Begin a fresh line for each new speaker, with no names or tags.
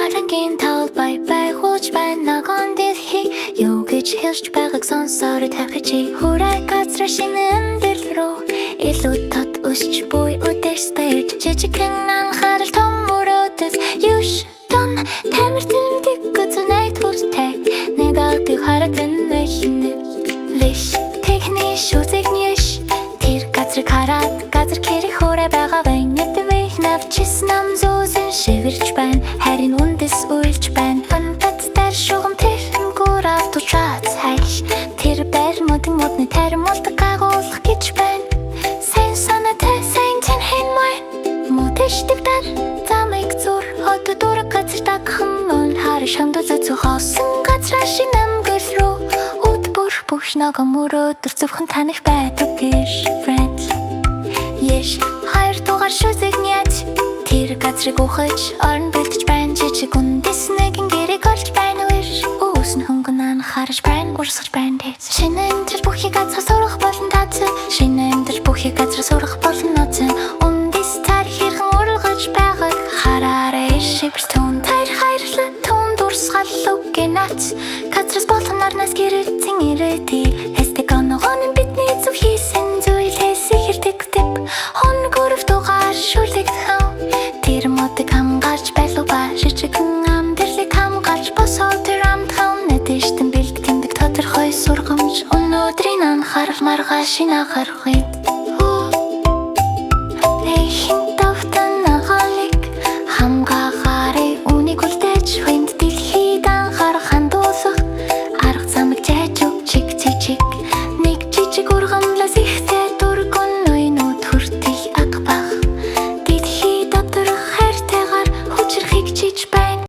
Харангийн тал бай хууч байна нагон дэлхий юу гэж хэлж байгааг сонсоор тавьчих чи хүрээ газар шинэ амьдрал руу илүү тод өсч буй үдэрстэй жижигхэн анхаарал том мөрөөдөд юуш тон тамир тэмдэг гүцэнэй тустай нэгдэг харагдан нэхнэ лиш техник шүзэгнэш тэр газар хараад газар кэри хүрээ байгаа байна нэвэх навчис нам зүүсэн шивэрч байна харин үндэс уйлж байна фантазтар шугам тэрнгүүр авточаад хайш тэр байр модны таримулт гагуулах гэж байна сайн санаатай сайн тэн хэн мой модэштэгдэр замыг зур хот дураг газар дагхан он хариш хамт зөцөө хоосон газар шинэм гэл рүү үд бүр бүш ногоо мөрөөдөр зөвхөн таних байдаг гэж friend yes хайр дугаар шүзэгнэт тэр газрыг ухаж орон бэлдэж байна жижиг үндэс нэгэн гэрэг олж байна үер үүсэн хөнгөн анхаарч байна урсгаж байна дэс шинэ амьдрал бүхий газар сурах болон тацсан шинэ амьдрал бүхий газар сурах болон ноцсон үндэс тарих хэрхэн уралгаж байгааг хараарай шивэр түн тайр хайрлаа түн дурсгал үгэнат газраас болон арнаас гэрэлцэн ирээдий эстэг оногон бидний зөв хийсэн зүйлээс ихэрдэг тэп хон гөрөв дугаар шүлэг тэр модыг хамгаалж байлуу ба жижигхэн амьдралыг хамгаалж босоод тэр амтхан нэдэштэн бэлд тэмдэг тодорхой сургамж өнөөдрийн анхаарал маргааш инахархыг эхэн тавтан нагалыг хамгаагаарай үнийг үлдээж хүнд дэлхийд анхаарах хандуулах арга замыг жайж өг чиг нэг жижиг ургамлаас их